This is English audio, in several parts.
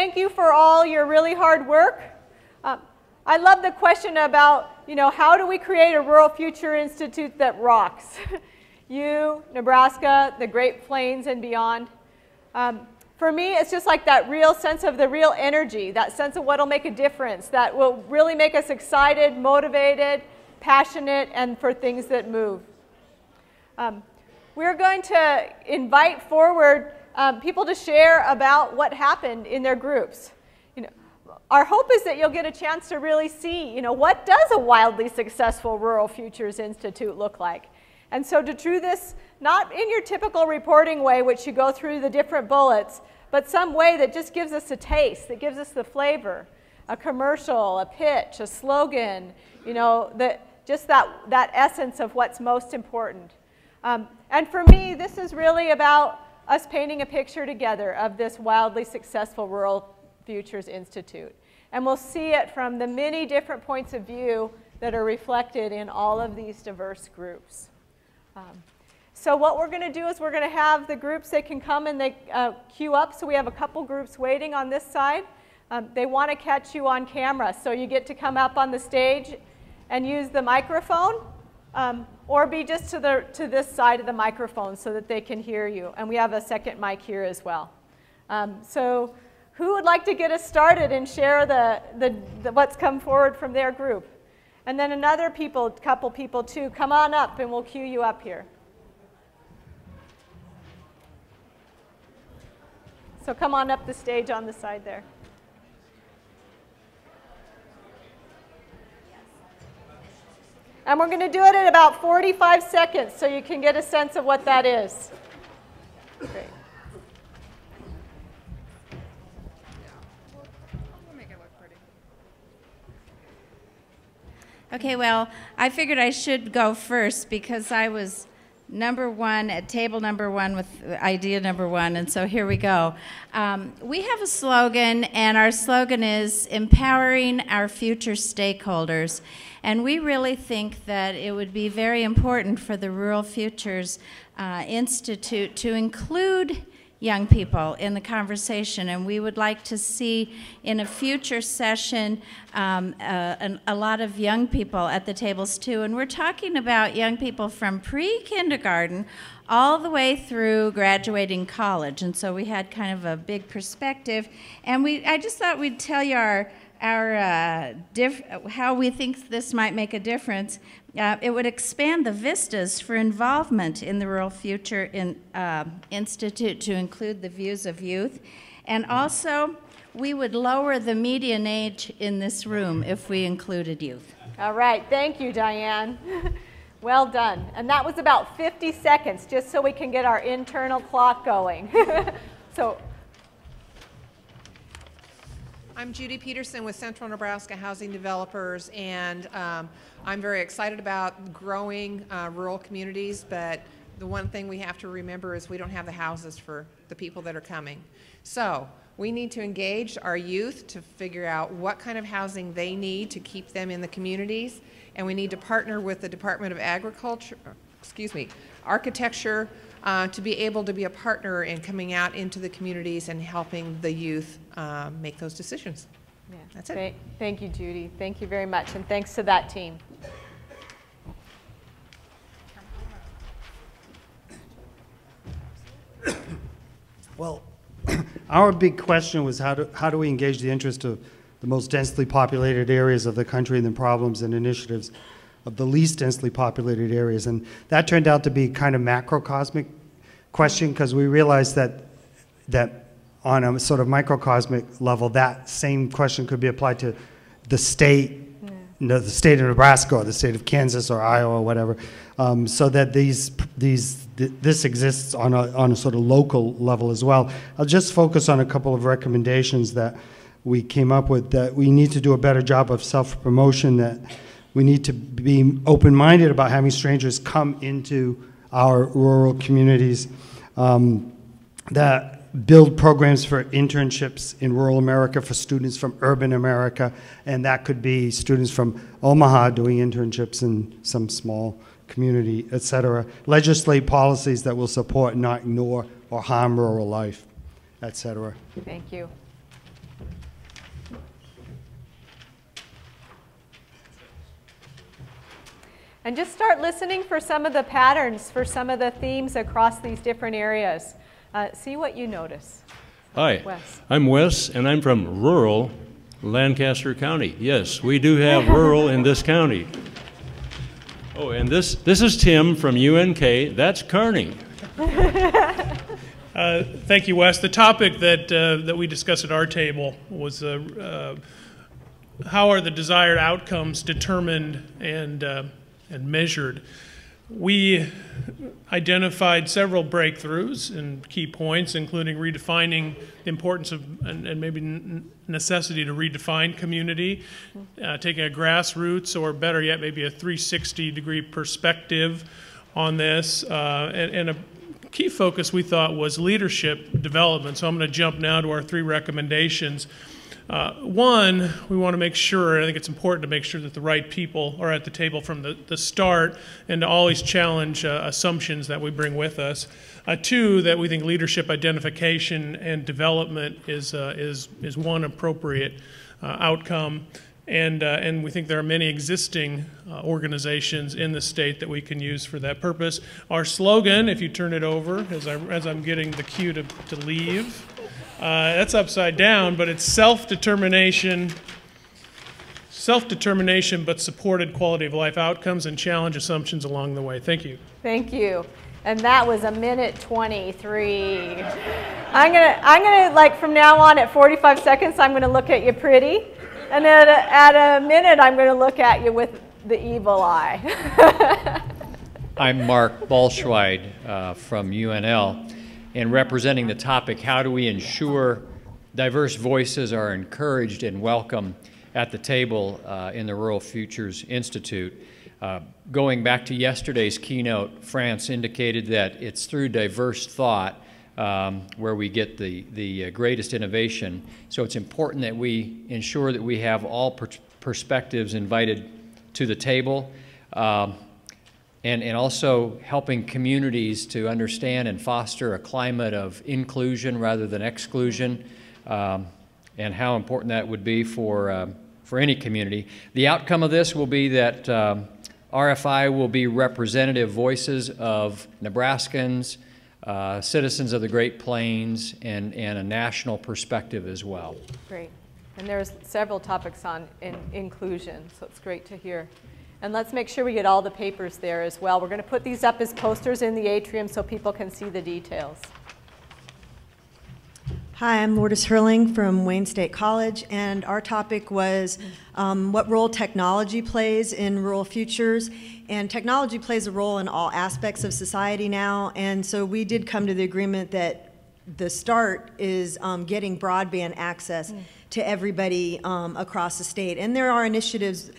thank you for all your really hard work. I love the question about, how do we create a Rural Future Institute that rocks? You, Nebraska, the Great Plains, and beyond. For me, it's just like that real sense of the real energy, that sense of what will make a difference, that will really make us excited, motivated, passionate, and for things that move. We're going to invite forward people to share about what happened in their groups. Our hope is that you'll get a chance to really see, what does a wildly successful Rural Futures Institute look like? And so to do this, not in your typical reporting way, which you go through the different bullets, but some way that just gives us a taste, that gives us the flavor, a commercial, a pitch, a slogan, just that essence of what's most important. And for me, this is really about us painting a picture together of this wildly successful Rural Futures Institute. And we'll see it from the many different points of view that are reflected in all of these diverse groups. So what we're going to do is we're going to have the groups, they can come and they queue up. So we have a couple groups waiting on this side. They want to catch you on camera, so you get to come up on the stage and use the microphone, or be just to this side of the microphone so that they can hear you. And we have a second mic here as well. So who would like to get us started and share what's come forward from their group? And then couple people too, come on up and we'll queue you up here. So come on up the stage on the side there. And we're going to do it in about 45 seconds so you can get a sense of what that is. Great. Okay, well, I figured I should go first because I was number one at table number one with idea number one, and so here we go. We have a slogan, and our slogan is empowering our future stakeholders. And we really think that it would be very important for the Rural Futures Institute to include young people in the conversation, and we would like to see in a future session a lot of young people at the tables too. And we're talking about young people from pre-kindergarten all the way through graduating college, and so we had kind of a big perspective. And I just thought we'd tell you how we think this might make a difference. It would expand the vistas for involvement in the Rural Future Institute to include the views of youth. And also, we would lower the median age in this room if we included youth. All right, thank you, Diane. Well done. And that was about 50 seconds, just so we can get our internal clock going. I'm Judy Peterson with Central Nebraska Housing Developers, and I'm very excited about growing rural communities, but the one thing we have to remember is we don't have the houses for the people that are coming. So we need to engage our youth to figure out what kind of housing they need to keep them in the communities, and we need to partner with the Department of Architecture to be able to be a partner in coming out into the communities and helping the youth make those decisions. Yeah. That's it. Thank you, Judy. Thank you very much, and thanks to that team. Well, our big question was how do we engage the interest of the most densely populated areas of the country and the problems and initiatives of the least densely populated areas. And that turned out to be kind of macrocosmic question, because we realized that on a sort of microcosmic level, that same question could be applied to the state, the state of Nebraska or the state of Kansas or Iowa or whatever, so that this exists on a sort of local level as well. I'll just focus on a couple of recommendations that we came up with, that we need to do a better job of self-promotion, that we need to be open-minded about having strangers come into our rural communities, that build programs for internships in rural America for students from urban America, and that could be students from Omaha doing internships in some small community, etc. Legislate policies that will support, not ignore or harm rural life, etc. Thank you. And just start listening for some of the patterns, for some of the themes across these different areas. See what you notice. Hi, Wes. I'm Wes, and I'm from rural Lancaster County. Yes, we do have rural in this county. Oh, and this is Tim from UNK. That's Kearney. Thank you, Wes. The topic that we discussed at our table was how are the desired outcomes determined and measured. We identified several breakthroughs and key points, including redefining the importance of and maybe necessity to redefine community, taking a grassroots or better yet maybe a 360-degree perspective on this, and a key focus we thought was leadership development. So I'm going to jump now to our 3 recommendations. One, we want to make sure, and I think it's important to make sure that the right people are at the table from the start and to always challenge assumptions that we bring with us. 2, that we think leadership identification and development is one appropriate outcome. And we think there are many existing organizations in the state that we can use for that purpose. Our slogan, if you turn it over, as I'm getting the cue to leave, that's upside down, but it's self-determination, but supported quality of life outcomes and challenge assumptions along the way. Thank you. Thank you. And that was 1:23. I'm gonna like from now on at 45 seconds, I'm gonna look at you pretty. And then at a minute, I'm gonna look at you with the evil eye. I'm Mark Balschweid from UNL. And representing the topic, how do we ensure diverse voices are encouraged and welcome at the table in the Rural Futures Institute. Going back to yesterday's keynote, France indicated that it's through diverse thought where we get the greatest innovation. So it's important that we ensure that we have all perspectives invited to the table. And also helping communities to understand and foster a climate of inclusion rather than exclusion, and how important that would be for any community. The outcome of this will be that RFI will be representative voices of Nebraskans, citizens of the Great Plains, and a national perspective as well. Great. And there's several topics on inclusion, so it's great to hear. And let's make sure we get all the papers there as well. We're going to put these up as posters in the atrium so people can see the details. Hi, I'm Lourdes Hurling from Wayne State College, and our topic was what role technology plays in rural futures. And technology plays a role in all aspects of society now, and so we did come to the agreement that the start is getting broadband access to everybody across the state. And there are initiatives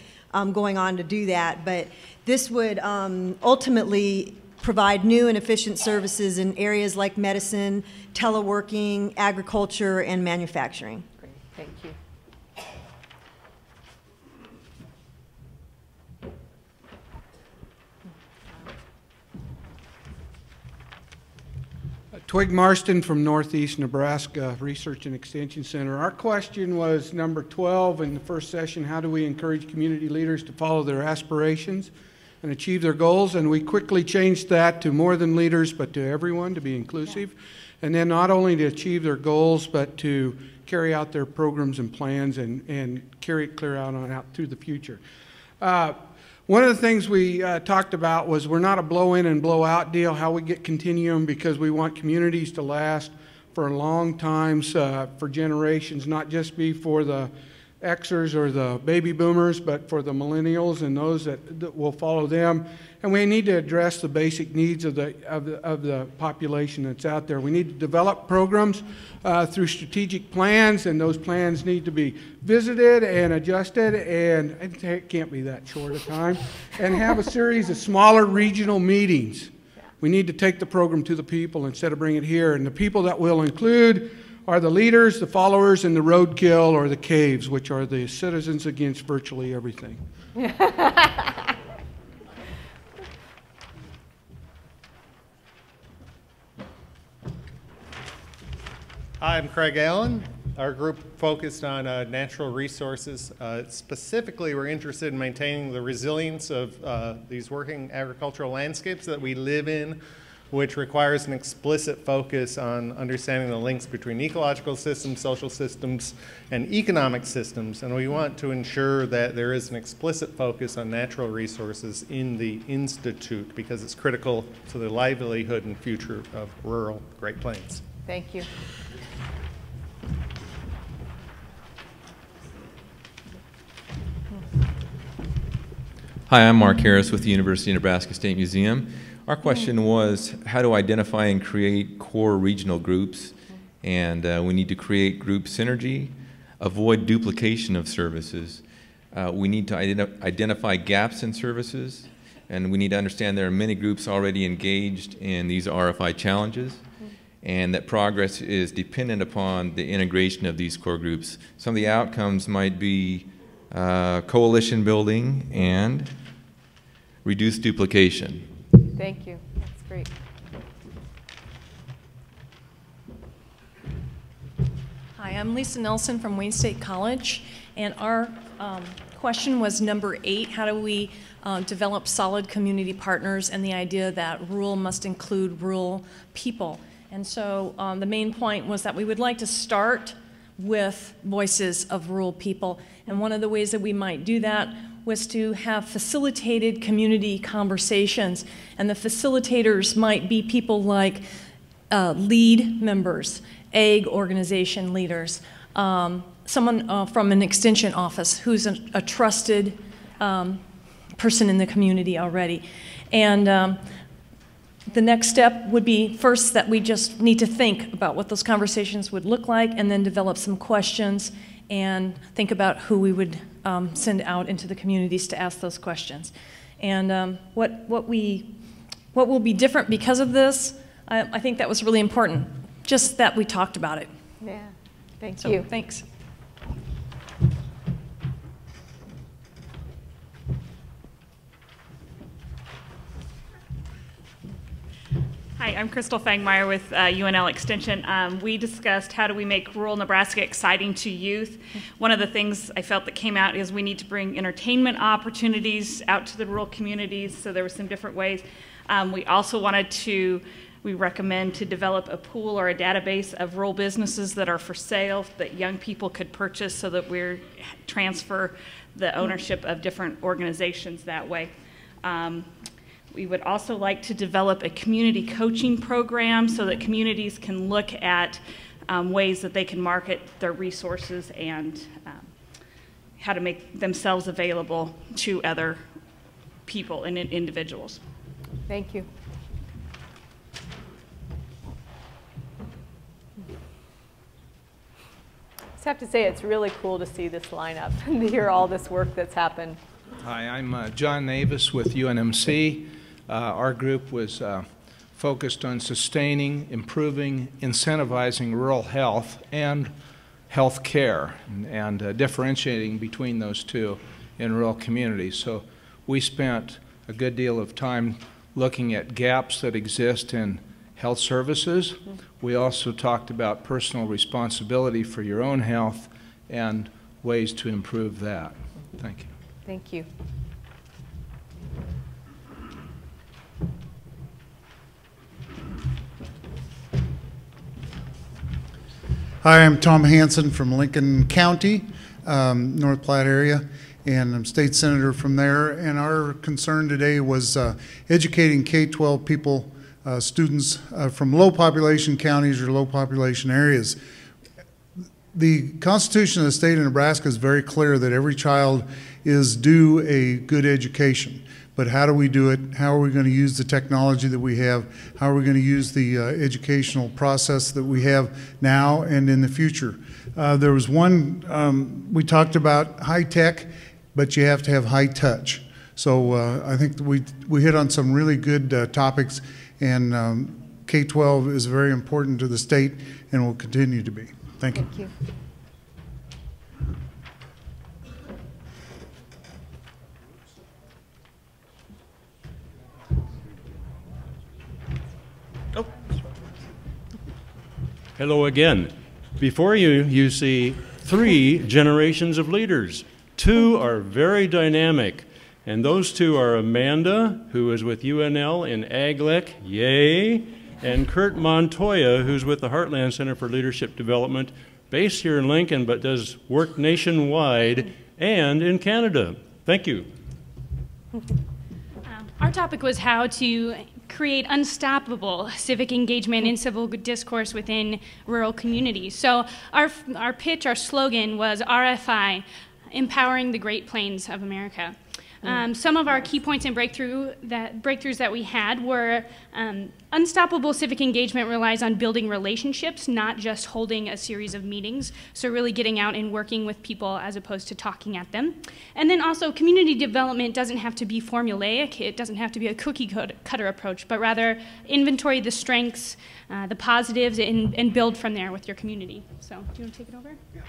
going on to do that, but this would ultimately provide new and efficient services in areas like medicine, teleworking, agriculture, and manufacturing. Great, thank you. Twig Marston from Northeast Nebraska Research and Extension Center. Our question was number 12 in the first session: how do we encourage community leaders to follow their aspirations and achieve their goals? And we quickly changed that to more than leaders, but to everyone, to be inclusive. And then not only to achieve their goals, but to carry out their programs and plans and carry it clear out through the future. One of the things we talked about was we're not a blow-in and blow-out deal, how we get continuum, because we want communities to last for long times, for generations, not just be for the Xers or the baby boomers, but for the millennials and those that will follow them. And we need to address the basic needs of the population that's out there. We need to develop programs through strategic plans, and those plans need to be visited and adjusted, and it can't be that short a time, and have a series of smaller regional meetings. We need to take the program to the people instead of bring it here, and the people that we'll include are the leaders, the followers, and the roadkill, or the caves, which are the citizens against virtually everything. Hi, I'm Craig Allen. Our group focused on natural resources. Specifically, we're interested in maintaining the resilience of these working agricultural landscapes that we live in, which requires an explicit focus on understanding the links between ecological systems, social systems, and economic systems. And we want to ensure that there is an explicit focus on natural resources in the Institute because it's critical to the livelihood and future of rural Great Plains. Thank you. Hi, I'm Mark Harris with the University of Nebraska State Museum. Our question was how to identify and create core regional groups, and we need to create group synergy, avoid duplication of services. We need to identify gaps in services, and we need to understand there are many groups already engaged in these RFI challenges, and that progress is dependent upon the integration of these core groups. Some of the outcomes might be coalition building and reduce duplication. Thank you. That's great. Hi, I'm Lisa Nelson from Wayne State College, and our question was number 8, how do we develop solid community partners, and the idea that rural must include rural people. And so the main point was that we would like to start with voices of rural people, and one of the ways that we might do that was to have facilitated community conversations, and the facilitators might be people like LEAD members, AG organization leaders, someone from an extension office who's a trusted person in the community already. And the next step would be first that we just need to think about what those conversations would look like, and then develop some questions and think about who we would send out into the communities to ask those questions. And what will be different because of this, I think that was really important, just that we talked about it. Yeah, thank you. Thanks. Hi, I'm Crystal Fangmeyer with UNL Extension. We discussed how do we make rural Nebraska exciting to youth. One of the things I felt that came out is we need to bring entertainment opportunities out to the rural communities, so there were some different ways. We also we recommend to develop a pool or a database of rural businesses that are for sale that young people could purchase so that we transfer the ownership of different organizations that way. We would also like to develop a community coaching program so that communities can look at ways that they can market their resources and how to make themselves available to other people and individuals. Thank you. I just have to say it's really cool to see this lineup and to hear all this work that's happened. Hi, I'm John Navis with UNMC. Our group was focused on sustaining, improving, incentivizing rural health and health care and differentiating between those two in rural communities. So we spent a good deal of time looking at gaps that exist in health services. We also talked about personal responsibility for your own health and ways to improve that. Thank you. Thank you. Hi, I'm Tom Hansen from Lincoln County, North Platte area, and I'm state senator from there. And our concern today was educating K-12 people, students from low population counties or low population areas. The Constitution of the state of Nebraska is very clear that every child is due a good education. But how do we do it? How are we going to use the technology that we have? How are we going to use the educational process that we have now and in the future? There was one, we talked about high tech, but you have to have high touch. So I think we hit on some really good topics, and K-12 is very important to the state and will continue to be. Thank you. Thank you. Hello again. Before you, you see 3 generations of leaders. 2 are very dynamic, and those 2 are Amanda, who is with UNL in AgLec, yay, and Kurt Montoya, who's with the Heartland Center for Leadership Development, based here in Lincoln, but does work nationwide and in Canada. Thank you. Our topic was how to create unstoppable civic engagement and civil discourse within rural communities. So our pitch, our slogan was RFI, Empowering the Great Plains of America. Some of our key points and breakthroughs that we had were unstoppable civic engagement relies on building relationships, not just holding a series of meetings. So really getting out and working with people as opposed to talking at them. And then also community development doesn't have to be formulaic. It doesn't have to be a cookie cutter approach, but rather inventory the strengths, the positives, and build from there with your community. So do you want to take it over? Yeah.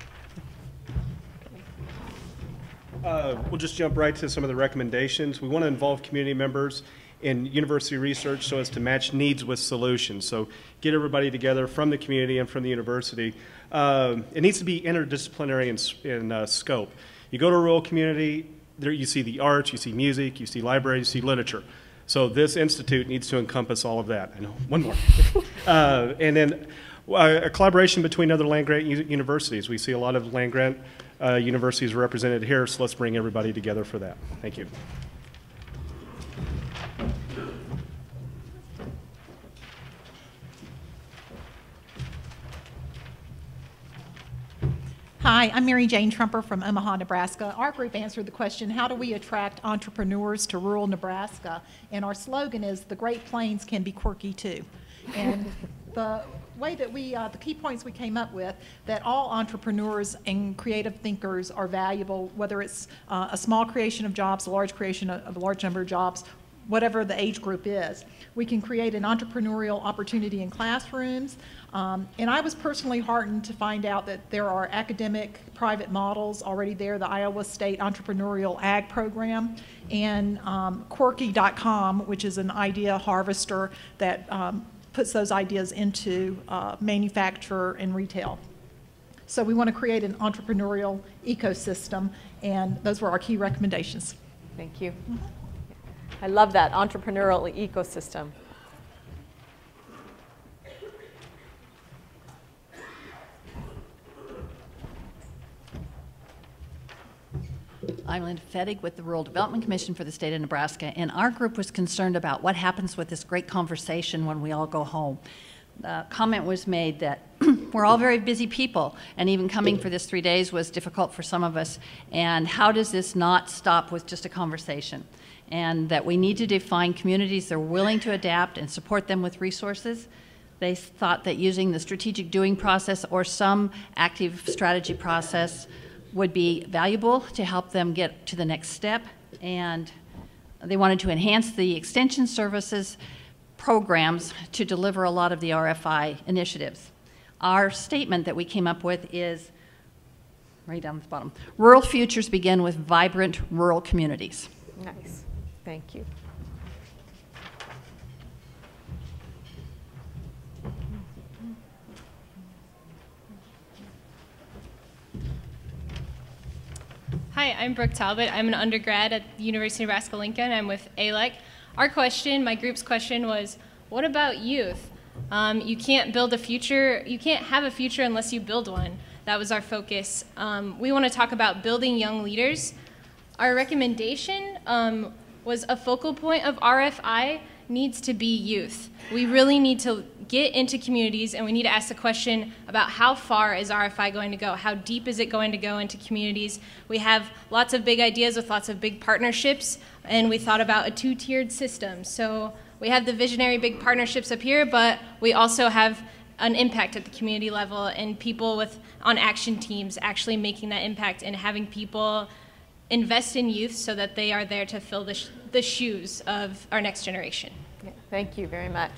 We'll just jump right to some of the recommendations. We want to involve community members in university research so as to match needs with solutions. So get everybody together from the community and from the university. It needs to be interdisciplinary in scope. You go to a rural community, there you see the arts, you see music, you see libraries, you see literature. So this institute needs to encompass all of that. I know, one more. And then a collaboration between other land-grant universities. We see a lot of land-grant universities represented here, so let's bring everybody together for that. Thank you. Hi, I'm Mary Jane Trumper from Omaha, Nebraska. Our group answered the question, how do we attract entrepreneurs to rural Nebraska? And our slogan is, the Great Plains can be quirky too. And the way that the key points we came up with, that all entrepreneurs and creative thinkers are valuable, whether it's a small creation of jobs, a large creation of a large number of jobs, whatever the age group is. We can create an entrepreneurial opportunity in classrooms. And I was personally heartened to find out that there are academic private models already there, the Iowa State Entrepreneurial Ag Program, and Quirky.com, which is an idea harvester that puts those ideas into manufacture and retail. So we want to create an entrepreneurial ecosystem, and those were our key recommendations. Thank you. I love that, entrepreneurial ecosystem. I'm Linda Fettig with the Rural Development Commission for the state of Nebraska, and our group was concerned about what happens with this great conversation when we all go home. The comment was made that we're all very busy people, and even coming for this 3 days was difficult for some of us, and how does this not stop with just a conversation? And that we need to define communities that are willing to adapt and support them with resources. They thought that using the strategic doing process or some active strategy process would be valuable to help them get to the next step, and they wanted to enhance the extension services programs to deliver a lot of the RFI initiatives. Our statement that we came up with is, right down the bottom, rural futures begin with vibrant rural communities. Nice, thank you. Hi, I'm Brooke Talbot. I'm an undergrad at the University of Nebraska-Lincoln. I'm with ALEC. Our question, my group's question was, what about youth? You can't build a future, you can't have a future unless you build one. That was our focus. We want to talk about building young leaders. Our recommendation was a focal point of RFI needs to be youth. We really need to get into communities, and we need to ask the question about how far is RFI going to go? How deep is it going to go into communities? We have lots of big ideas with lots of big partnerships, and we thought about a two-tiered system. So we have the visionary big partnerships up here, but we also have an impact at the community level and people on action teams actually making that impact and having people invest in youth so that they are there to fill the shoes of our next generation. Yeah, thank you very much.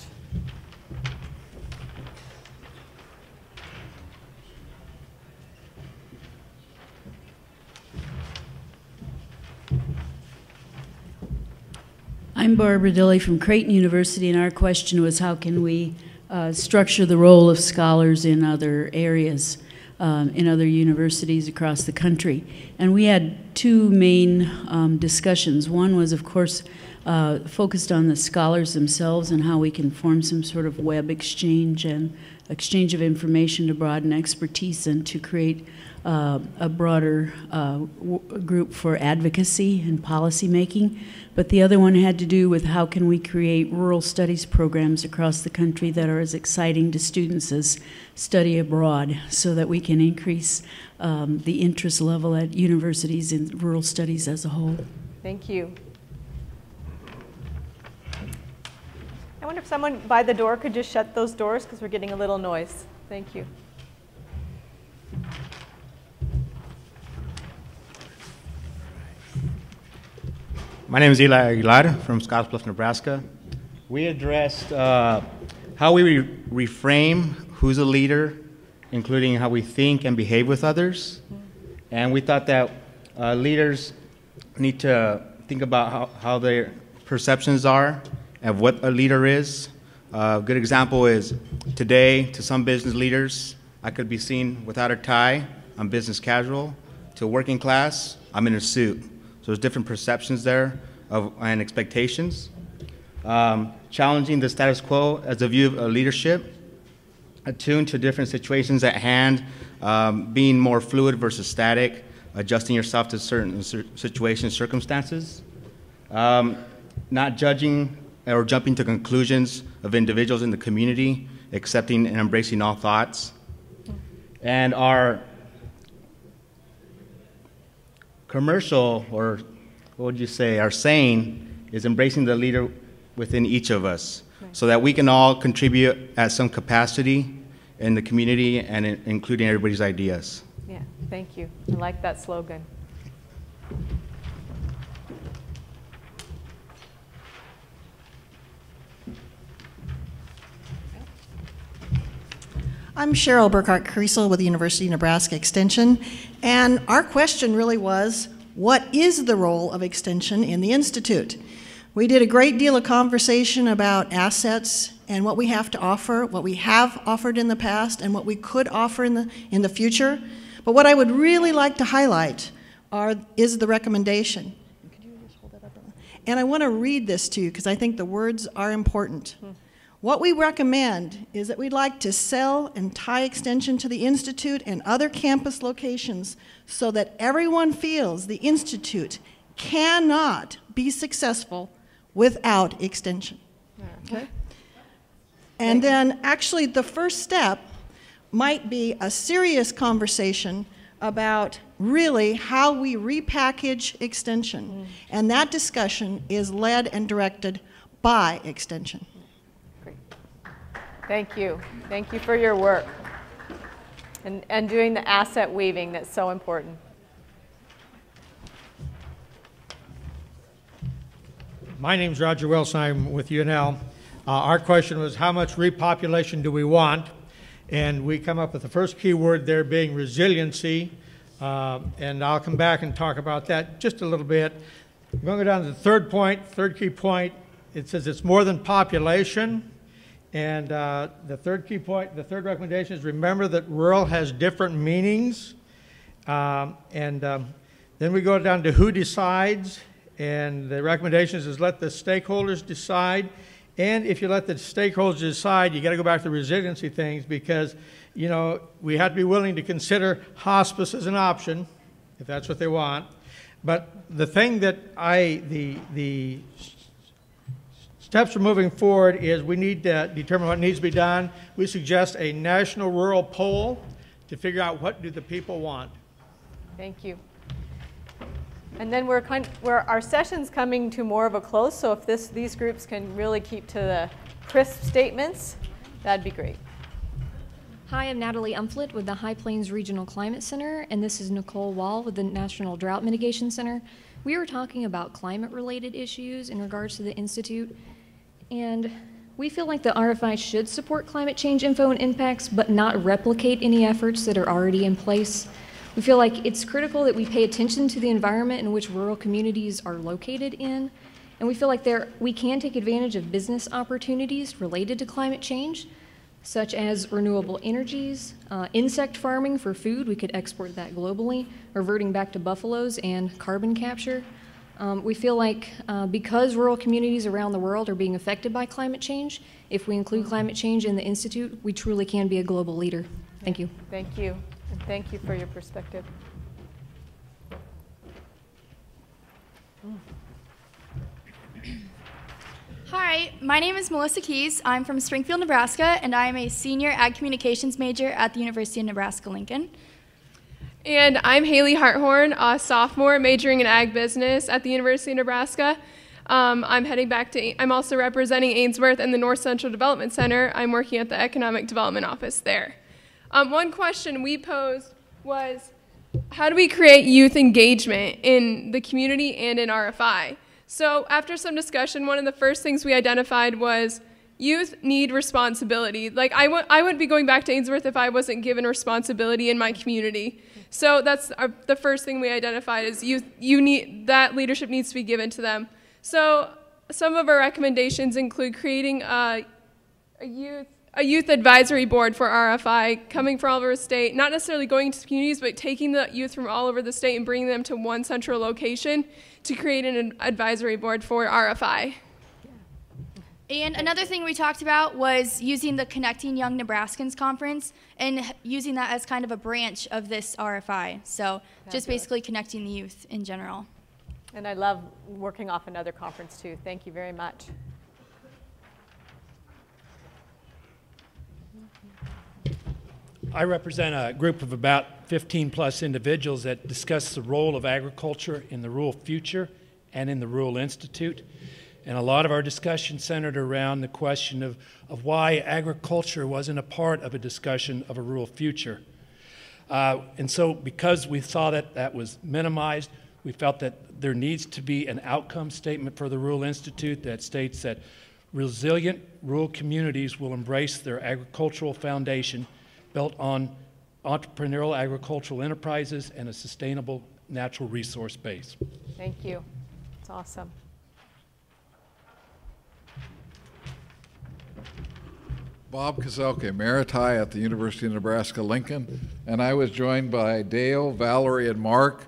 I'm Barbara Dilley from Creighton University, and our question was how can we structure the role of scholars in other areas. in other universities across the country. And we had two main discussions. One was, of course, focused on the scholars themselves and how we can form some sort of web exchange and exchange of information to broaden expertise and to create a broader group for advocacy and policy making. But the other one had to do with how can we create rural studies programs across the country that are as exciting to students as study abroad, so that we can increase the interest level at universities in rural studies as a whole. Thank you. I wonder if someone by the door could just shut those doors because we're getting a little noise. Thank you. My name is Eli Aguilar from Scottsbluff, Nebraska. We addressed how we reframe who's a leader, including how we think and behave with others. And we thought that leaders need to think about how their perceptions are of what a leader is. A good example is today, to some business leaders, I could be seen without a tie, I'm business casual. To working class, I'm in a suit. So there's different perceptions there and expectations. Challenging the status quo as a view of leadership, attuned to different situations at hand, being more fluid versus static, adjusting yourself to certain situations, circumstances, not judging or jumping to conclusions of individuals in the community, accepting and embracing all thoughts. And our commercial, or what would you say, our saying is embracing the leader within each of us, so that we can all contribute at some capacity in the community and including everybody's ideas. Yeah, thank you. I like that slogan. I'm Cheryl Burkhart-Kriesel with the University of Nebraska Extension, and our question really was, what is the role of Extension in the Institute? We did a great deal of conversation about assets and what we have to offer, what we have offered in the past, and what we could offer in the future. But what I would really like to highlight is the recommendation. Could you just hold that up? And I want to read this to you because I think the words are important. What we recommend is that we'd like to sell and tie Extension to the Institute and other campus locations so that everyone feels the Institute cannot be successful without Extension. Okay? And then actually the first step might be a serious conversation about really how we repackage Extension. And that discussion is led and directed by Extension. Thank you. Thank you for your work and doing the asset weaving that's so important. My name's Roger Wilson. I'm with UNL. Our question was, how much repopulation do we want? And we come up with the first key word there being resiliency. And I'll come back and talk about that just a little bit. I'm going to go down to the third point, third key point. It says it's more than population. And the third key point, the third recommendation is remember that rural has different meanings. Then we go down to who decides. And the recommendations is let the stakeholders decide. And if you let the stakeholders decide, you got to go back to the resiliency things because, you know, we have to be willing to consider hospice as an option, if that's what they want. But the thing that the steps for moving forward is we need to determine what needs to be done. We suggest a national rural poll to figure out what do the people want. Thank you. And then our session's coming to more of a close, so if these groups can really keep to the crisp statements, that'd be great. Hi, I'm Natalie Umflett with the High Plains Regional Climate Center, and this is Nicole Wall with the National Drought Mitigation Center. We were talking about climate-related issues in regards to the Institute, and we feel like the RFI should support climate change info and impacts, but not replicate any efforts that are already in place. We feel like it's critical that we pay attention to the environment in which rural communities are located in, and we feel like we can take advantage of business opportunities related to climate change, such as renewable energies, insect farming for food, we could export that globally, reverting back to buffaloes, and carbon capture. We feel like because rural communities around the world are being affected by climate change, if we include climate change in the Institute, we truly can be a global leader. Thank you. Thank you, and thank you for your perspective. Hi, my name is Melissa Keys. I'm from Springfield, Nebraska, and I am a senior ag communications major at the University of Nebraska-Lincoln. And I'm Haley Harthorn, a sophomore majoring in ag business at the University of Nebraska. I'm also representing Ainsworth and the North Central Development Center. I'm working at the Economic Development Office there. One question we posed was, how do we create youth engagement in the community and in RFI? So after some discussion, one of the first things we identified was youth need responsibility. Like I wouldn't be going back to Ainsworth if I wasn't given responsibility in my community. So that's the first thing we identified is that leadership needs to be given to them. So some of our recommendations include creating a youth advisory board for RFI coming from all over the state, not necessarily going to communities, but taking the youth from all over the state and bringing them to one central location to create an advisory board for RFI. And another thing we talked about was using the Connecting Young Nebraskans Conference and using that as kind of a branch of this RFI. So just basically connecting the youth in general. And I love working off another conference too. Thank you very much. I represent a group of about 15 plus individuals that discuss the role of agriculture in the rural future and in the Rural Institute. And a lot of our discussion centered around the question of why agriculture wasn't a part of a discussion of a rural future. And so because we saw that that was minimized, we felt that there needs to be an outcome statement for the Rural Institute that states that resilient rural communities will embrace their agricultural foundation built on entrepreneurial agricultural enterprises and a sustainable natural resource base. Thank you. It's awesome. Bob Kozelke, Meriti at the University of Nebraska-Lincoln, and I was joined by Dale, Valerie, and Mark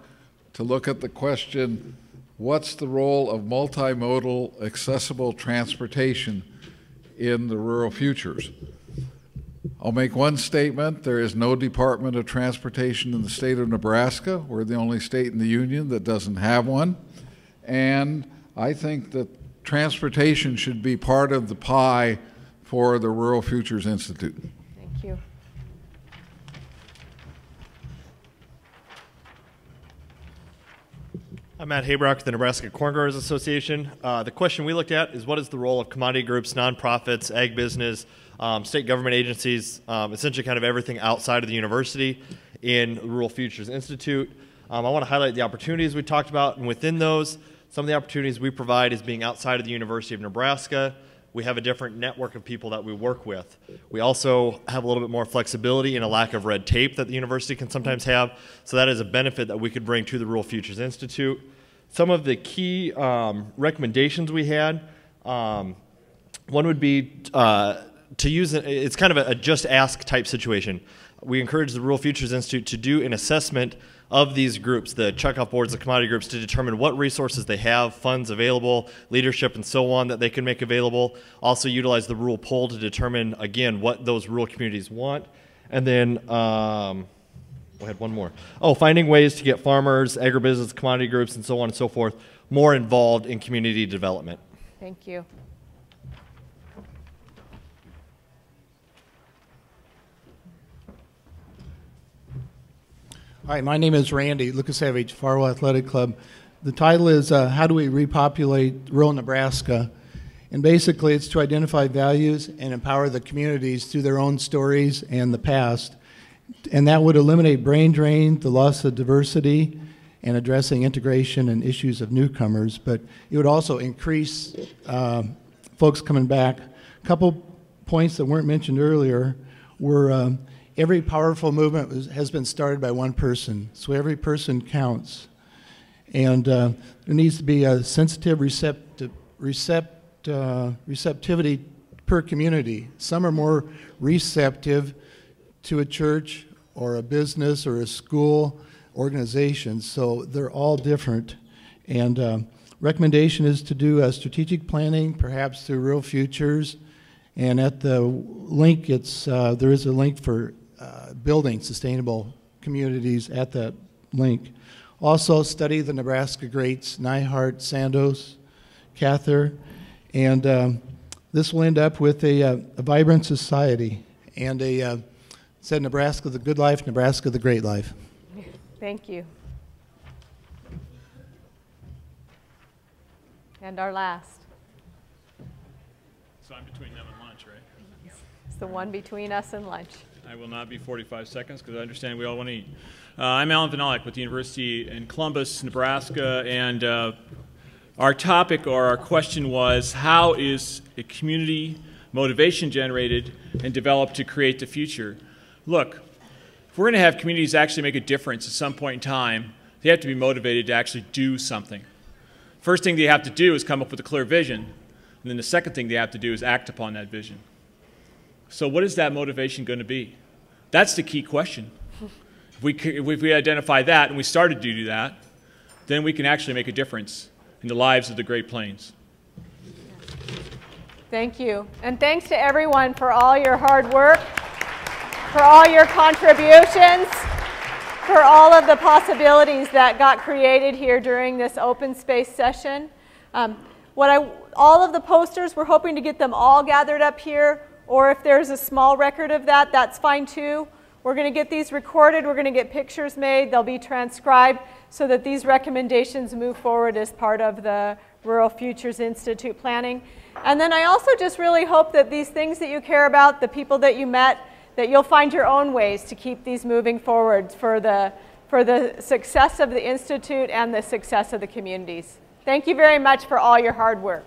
to look at the question, what's the role of multimodal accessible transportation in the rural futures? I'll make one statement. There is no Department of Transportation in the state of Nebraska. We're the only state in the union that doesn't have one. And I think that transportation should be part of the pie for the Rural Futures Institute. Thank you. I'm Matt Haybrock with the Nebraska Corn Growers Association. The question we looked at is what is the role of commodity groups, nonprofits, ag business, state government agencies, essentially kind of everything outside of the university in the Rural Futures Institute. I want to highlight the opportunities we talked about, and within those, some of the opportunities we provide is being outside of the University of Nebraska. We have a different network of people that we work with. We also have a little bit more flexibility and a lack of red tape that the university can sometimes have, so that is a benefit that we could bring to the Rural Futures Institute. Some of the key recommendations we had, one would be to use, it's kind of a just ask type situation. We encourage the Rural Futures Institute to do an assessment of these groups, the checkoff boards, the commodity groups, to determine what resources they have, funds available, leadership, and so on that they can make available. Also utilize the rural poll to determine, again, what those rural communities want. And then, I had one more. Oh, finding ways to get farmers, agribusiness, commodity groups, and so on and so forth more involved in community development. Thank you. Hi, my name is Randy Lukasevich, Farwell Athletic Club. The title is How Do We Repopulate Rural Nebraska? And basically it's to identify values and empower the communities through their own stories and the past. And that would eliminate brain drain, the loss of diversity, and addressing integration and issues of newcomers. But it would also increase folks coming back. A couple points that weren't mentioned earlier were every powerful movement has been started by one person, so every person counts. And there needs to be a sensitive receptivity per community. Some are more receptive to a church or a business or a school organization, so they're all different. And recommendation is to do strategic planning, perhaps through Rural Futures. And at the link, there is a link for building sustainable communities at that link. Also, study the Nebraska greats, Neihart, Sandos, Cather, and this will end up with a vibrant society and said Nebraska the good life, Nebraska the great life. Thank you. And our last. So I'm between them and lunch, right? It's the one between us and lunch. I will not be 45 seconds because I understand we all want to eat. I'm Alan Vanalik with the University in Columbus, Nebraska, and our topic or our question was, how is a community motivation generated and developed to create the future? Look, if we're going to have communities actually make a difference at some point in time, they have to be motivated to actually do something. First thing they have to do is come up with a clear vision, and then the second thing they have to do is act upon that vision. So what is that motivation going to be? That's the key question. If we identify that and we started to do that, then we can actually make a difference in the lives of the Great Plains. Thank you. And thanks to everyone for all your hard work, for all your contributions, for all of the possibilities that got created here during this open space session. All of the posters, we're hoping to get them all gathered up here, or if there's a small record of that, that's fine too. We're going to get these recorded, we're going to get pictures made, they'll be transcribed so that these recommendations move forward as part of the Rural Futures Institute planning. And then I also just really hope that these things that you care about, the people that you met, that you'll find your own ways to keep these moving forward for the success of the Institute and the success of the communities. Thank you very much for all your hard work.